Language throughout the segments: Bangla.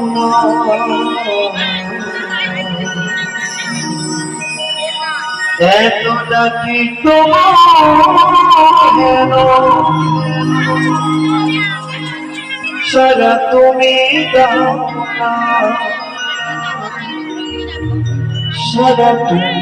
না এত ডাকি তোমার সারা তুমি দাও না সারা তুমি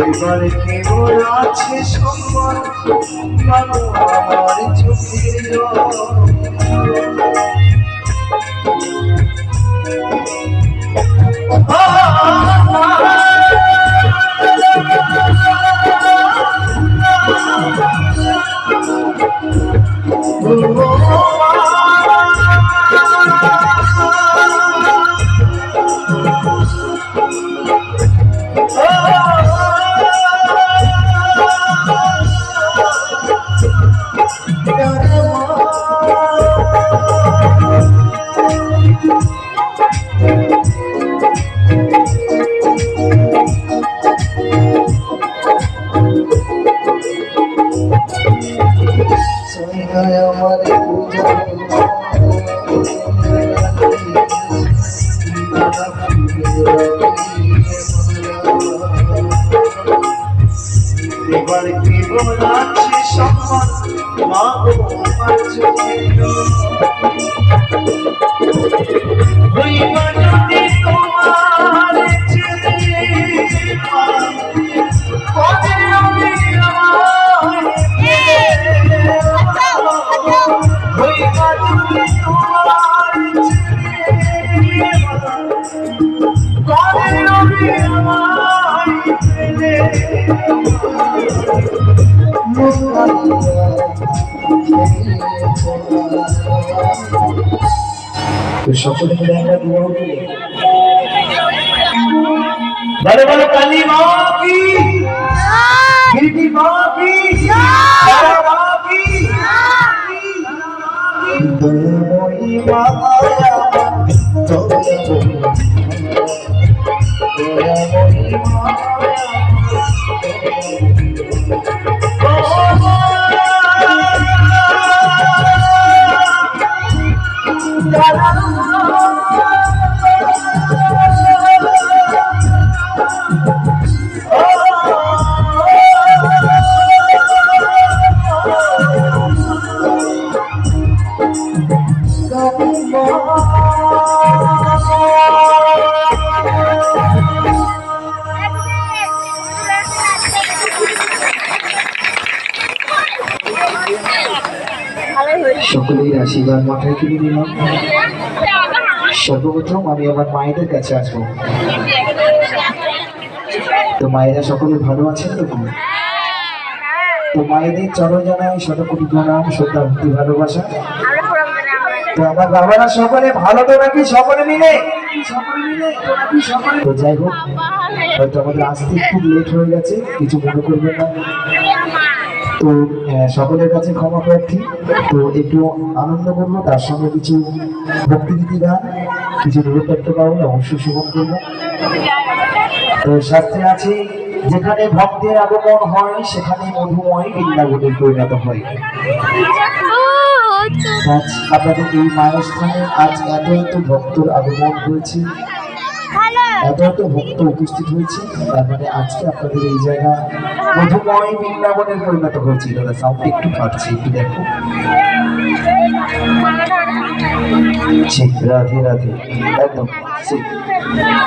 এবারে কেবল আছে সম্মান ভালো আমার চোখের জল এবার কেবল আছে সম্মান মা গো আমার চোখের জল হইবা যদি তোমার ছেলে কবে আমি হইবা যদি তোমার ছেলে কবে আমি সকলে মিলে একটা দোয়া দিলে বলো বলো কালী মা কি गिरती माँ की तारा माँ की दयामयी माया সকলের আশীর্বাদ মাথায় তুলে দিলাম। সর্বপ্রথম আমি আমার মায়েদের কাছে আসবো। তো মায়েরা সকলে ভালো আছেন তো? তো মায়েদের চরণ জানাই শতকোটি প্রণাম, শ্রদ্ধা, ভক্তি, ভালোবাসা। তো আমার বাবারা সকলে ভালো তো নাকি? সকলে মিলে তো যাই হোক, হয়তো আমাদের আসতে খুব লেট হয়ে গেছে, কিছু মনে করবেন না। তো সকলের কাছে ক্ষমা প্রার্থী। তো একটু আনন্দ করবো, তার সঙ্গে কিছু ভক্তিগীতি গান, কিছু নিরপেক্ষ গান অবশ্যই সেবন করবো। তো শাস্ত্রে আছে, যেখানে ভক্তের আগমন হয় সেখানে মধুময় বৃন্দাবনের পরিণত হয়। আজ আপনাদের এই মায়ের স্থানে আজ এত এত ভক্তর আগমন হয়েছে, এত এত ভক্ত উপস্থিত হয়েছে, তার মানে আজকে আপনাদের এই জায়গা মধুময় বৃন্দাবনের পরিণত হয়েছে। দাদা সাউন্ড একটু পাচ্ছি, একটু দেখো। রাধে রাধে, একদম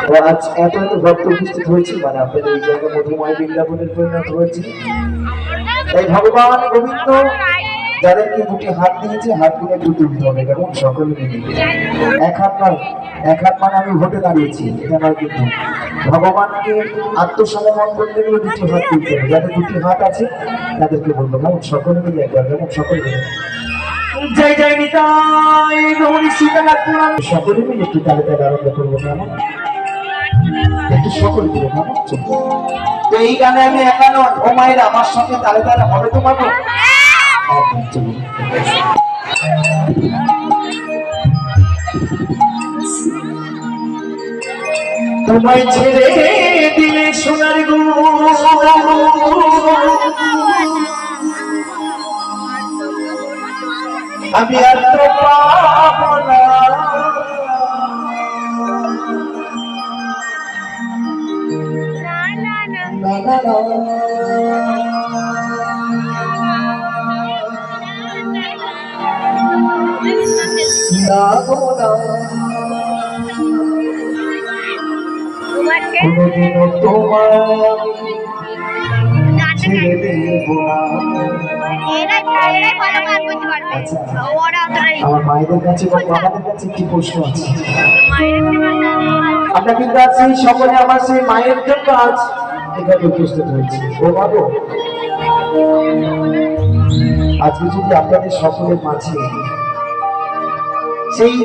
তো আজ এত এত ভক্ত উপস্থিত হয়েছে, মানে আপনাদের এই জায়গা মধুময় বৃন্দাবনের পরিণত হয়েছে। তাই ভগবান গোবিন্দ যাদেরকে দুটি হাত দিয়েছে, হাত দিয়ে দুটো দিতে হবে, এবং সকলে মিলে এক হাত নয়, এক হাত মানে আমি ভোটে দাঁড়িয়েছি এটা নয়, কিন্তু ভগবানকে আত্মসমর্পণ করতে গেলে দুটি হাত তুলতে হবে। যাদের দুটি হাত আছে তাদেরকে বলবো কেমন, সকলে মিলে একবার, কেমন সকলে মিলে জয় জয় নিতাই গৌরী সীতানাথ পুরাণ, সকলে মিলে একটু তালে তালে আরম্ভ করবো কেমন, একটু সকলে মিলে কেমন। তো এই গানে আমি একা নয়, ও মায়ের আমার সঙ্গে তালে তালে হবে তো পাবো। তোমায় ছেড়ে দিলে সোনার গো, আমি আর তো পাবো না, কোনদিনও তোমায় ছেড়ে দেব না। আমার মায়েদের কাছে বা বাবাদের কাছে একটি প্রশ্ন আছে। আমরা কিন্তু আছি সকলে আমার সেই মায়ের জন্য আজ এখানে উপস্থিত হয়েছি। ও বাবু, আজকে যদি আপনাদের সকলের মাঝে সেই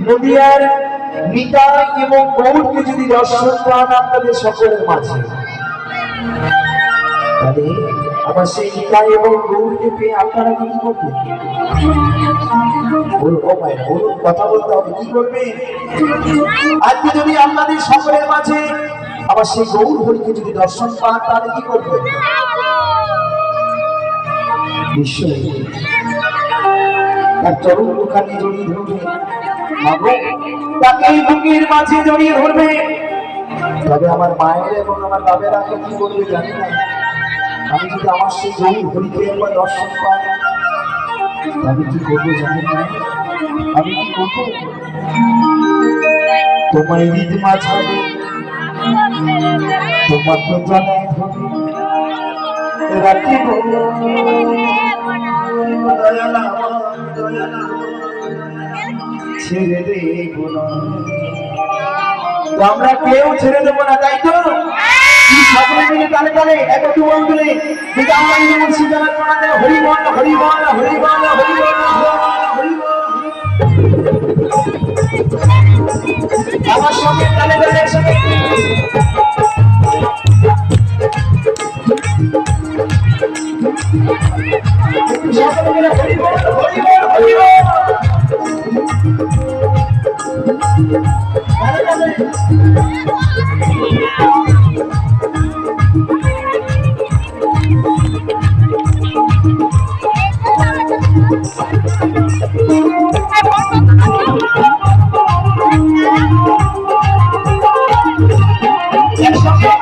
নদিয়ার নিতাই এবং গৌরকে যদি দর্শন পান আপনাদের সকলের মাঝে, তাহলে আবার সেই নিতাই এবং গৌরকে পেয়ে আপনারা কি করবেন? কথা বলতে হবে, কি করবে? আজকে যদি আপনাদের সকলের মাঝে আবার সেই গৌর হরিকে যদি দর্শন পান, তাহলে কি করবেন? নিশ্চয়ই তার চরণ মুখানে জড়িয়ে ধরবে, তাকে এই বুকের মাঝে জড়িয়ে ধরবে। তবে আমার মায়ের এবং আমার বাবের আগে কি করবে জানি না। আমি যদি আমার সেই গৌর হরিকে একবার দর্শন পাই, আমি কি করবো জানি না। আমি কি করবো? তোমায় হৃদ মাঝাবে, তোমার তো জানাই ধরে রাখিব, ছেড়ে দেব না। আমরা কেউ ছেড়ে দেবো না, তাই তো? সকলে মিলে তালে তালে একটু বলে কিন্তু আমরা সীতানাথ প্রণামে হরি বল হরি বল হরি বল হরি বল হরি বল। আমার সঙ্গে তালে তালে একসাথে সকলে মিলে হরি বল হরি বল হরি বল। একসঙ্গে